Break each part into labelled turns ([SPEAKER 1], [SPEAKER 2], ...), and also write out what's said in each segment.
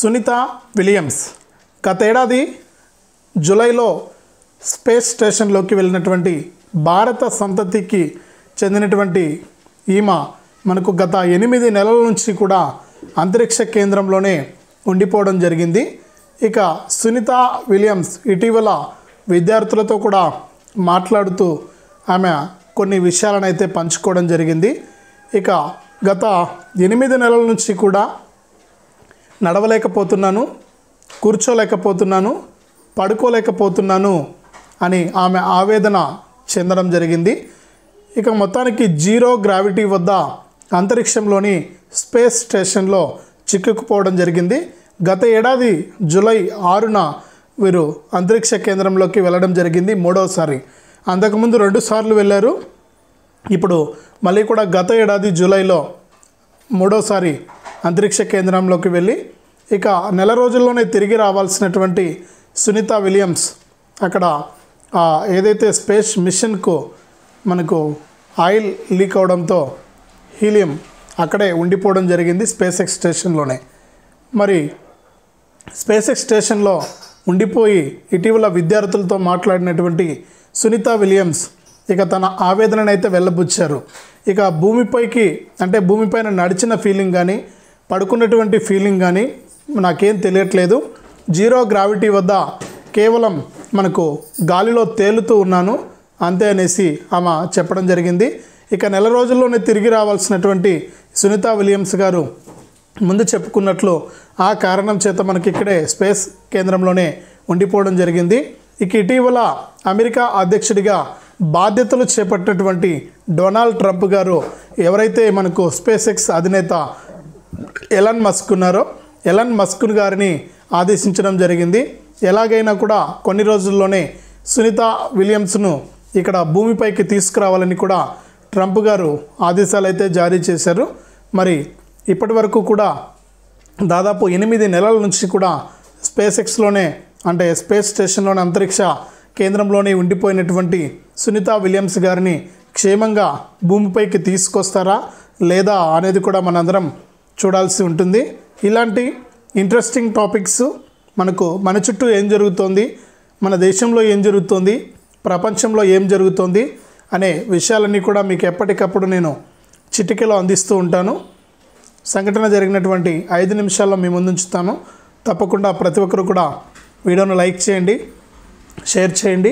[SPEAKER 1] Sunitha Williams గతేడాది జూలైలో space స్టేషన్లోకి వెళ్ళినటువంటి భారత సంతతికి చెందినటువంటి ఈమె మనకు గత 8 నెలల నుంచి కూడా అంతరిక్ష కేంద్రంలోనే ఉండిపోవడం జరిగింది. ఇక సునీత విలియమ్స్ ఇటీవల విద్యార్థులతో కూడా మాట్లాడుతూ ఆమె కొన్ని విషయాలను అయితే పంచుకోవడం జరిగింది. ఇక గత 8 నెలల నుంచి కూడా నడవలేకపోతున్నాను, కూర్చోలేకపోతున్నాను, పడుకోలేకపోతున్నాను అని ఆమె ఆవేదన చెందడం జరిగింది. ఇక మొత్తానికి జీరో గ్రావిటీ వద్ద అంతరిక్షంలోని స్పేస్ స్టేషన్లో చిక్కుకుపోవడం జరిగింది. గత ఏడాది జూలై 6న వీరు అంతరిక్ష కేంద్రంలోకి వెళ్ళడం జరిగింది మూడవసారి. అంతకుముందు 2 సార్లు వెళ్ళారు. ఇప్పుడు మళ్ళీ కూడా గత ఏడాది జూలైలో మూడోసారి అంతరిక్ష కేంద్రంలోకి వెళ్ళి ఇక నెల రోజుల్లోనే తిరిగి రావాల్సినటువంటి సునీత విలియమ్స్ అక్కడ ఏదైతే స్పేస్ మిషన్కు మనకు ఆయిల్ లీక్ అవడంతో హీలియం అక్కడే ఉండిపోవడం జరిగింది స్పేస్ ఎక్స్ స్టేషన్లోనే. మరి స్పేస్ ఎక్స్ స్టేషన్లో ఉండిపోయి ఇటీవల విద్యార్థులతో మాట్లాడినటువంటి సునీత విలియమ్స్ ఇక తన ఆవేదనను అయితే వెళ్ళబుచ్చారు. ఇక భూమిపైకి అంటే భూమిపైన నడిచిన ఫీలింగ్ కానీ పడుకున్నటువంటి ఫీలింగ్ కానీ నాకేం తెలియట్లేదు. జీరో గ్రావిటీ వద్ద కేవలం మనకు గాలిలో తేలుతూ ఉన్నాను అంతే అనేసి ఆమె చెప్పడం జరిగింది. ఇక నెల రోజుల్లోనే తిరిగి రావాల్సినటువంటి సునీత విలియమ్స్ గారు ముందు చెప్పుకున్నట్లు ఆ కారణం చేత మనకి ఇక్కడే స్పేస్ కేంద్రంలోనే ఉండిపోవడం జరిగింది. ఇక ఇటీవల అమెరికా అధ్యక్షుడిగా బాధ్యతలు చేపట్టినటువంటి డొనాల్డ్ ట్రంప్ గారు ఎవరైతే మనకు స్పేస్ ఎక్స్ అధినేత ఎలాన్ మస్క్ ఉన్నారో ఎలాన్ మస్క్ గారిని ఆదేశించడం జరిగింది. ఎలాగైనా కూడా కొన్ని రోజుల్లోనే సునీత విలియమ్స్ను ఇక్కడ భూమిపైకి తీసుకురావాలని కూడా ట్రంప్ గారు ఆదేశాలు అయితే జారీ చేశారు. మరి ఇప్పటి వరకు కూడా దాదాపు 8 నెలల నుంచి కూడా స్పేస్ ఎక్స్లోనే అంటే స్పేస్ స్టేషన్లోనే అంతరిక్ష కేంద్రంలోనే ఉండిపోయినటువంటి సునీత విలియమ్స్ గారిని క్షేమంగా భూమిపైకి తీసుకొస్తారా లేదా అనేది కూడా మనందరం చూడాల్సి ఉంటుంది. ఇలాంటి ఇంట్రెస్టింగ్ టాపిక్స్ మనకు మన చుట్టూ ఏం జరుగుతోంది, మన దేశంలో ఏం జరుగుతోంది, ప్రపంచంలో ఏం జరుగుతోంది అనే విషయాలన్నీ కూడా మీకు ఎప్పటికప్పుడు నేను చిటికెలో అందిస్తూ ఉంటాను. సంఘటన జరిగినటువంటి 5 నిమిషాల్లో మీ ముందు ఉంచుతాను. తప్పకుండా ప్రతి ఒక్కరు కూడా వీడియోను లైక్ చేయండి, షేర్ చేయండి,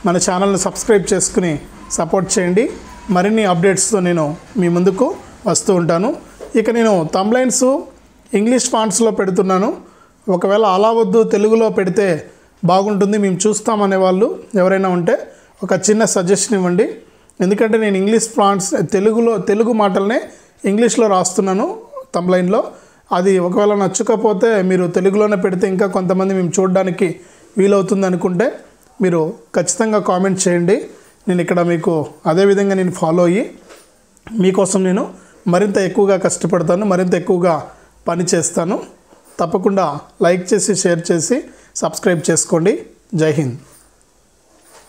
[SPEAKER 1] మన ఛానల్ని సబ్స్క్రైబ్ చేసుకుని సపోర్ట్ చేయండి. మరిన్ని అప్డేట్స్తో నేను మీ ముందుకు వస్తూ ఉంటాను. ఇక నేను థంబ్లైన్స్ ఇంగ్లీష్ ఫాంట్స్లో పెడుతున్నాను. ఒకవేళ అలా వద్దు తెలుగులో పెడితే బాగుంటుంది, మేము చూస్తామనే వాళ్ళు ఎవరైనా ఉంటే ఒక చిన్న సజెషన్ ఇవ్వండి. ఎందుకంటే నేను ఇంగ్లీష్ ఫాంట్స్ తెలుగు మాటలనే ఇంగ్లీష్లో రాస్తున్నాను థంబ్లైన్లో. అది ఒకవేళ నచ్చకపోతే మీరు తెలుగులోనే పెడితే ఇంకా కొంతమంది మేము చూడడానికి వీలవుతుంది అనుకుంటే మీరు ఖచ్చితంగా కామెంట్ చేయండి. నేను ఇక్కడ మీకు అదేవిధంగా నేను ఫాలో అయ్యి మీకోసం నేను మరింత ఎక్కువగా కష్టపడతాను, మరింత ఎక్కువగా పని చేస్తాను. తప్పకుండా లైక్ చేసి షేర్ చేసి సబ్స్క్రైబ్ చేసుకోండి. జై హింద్.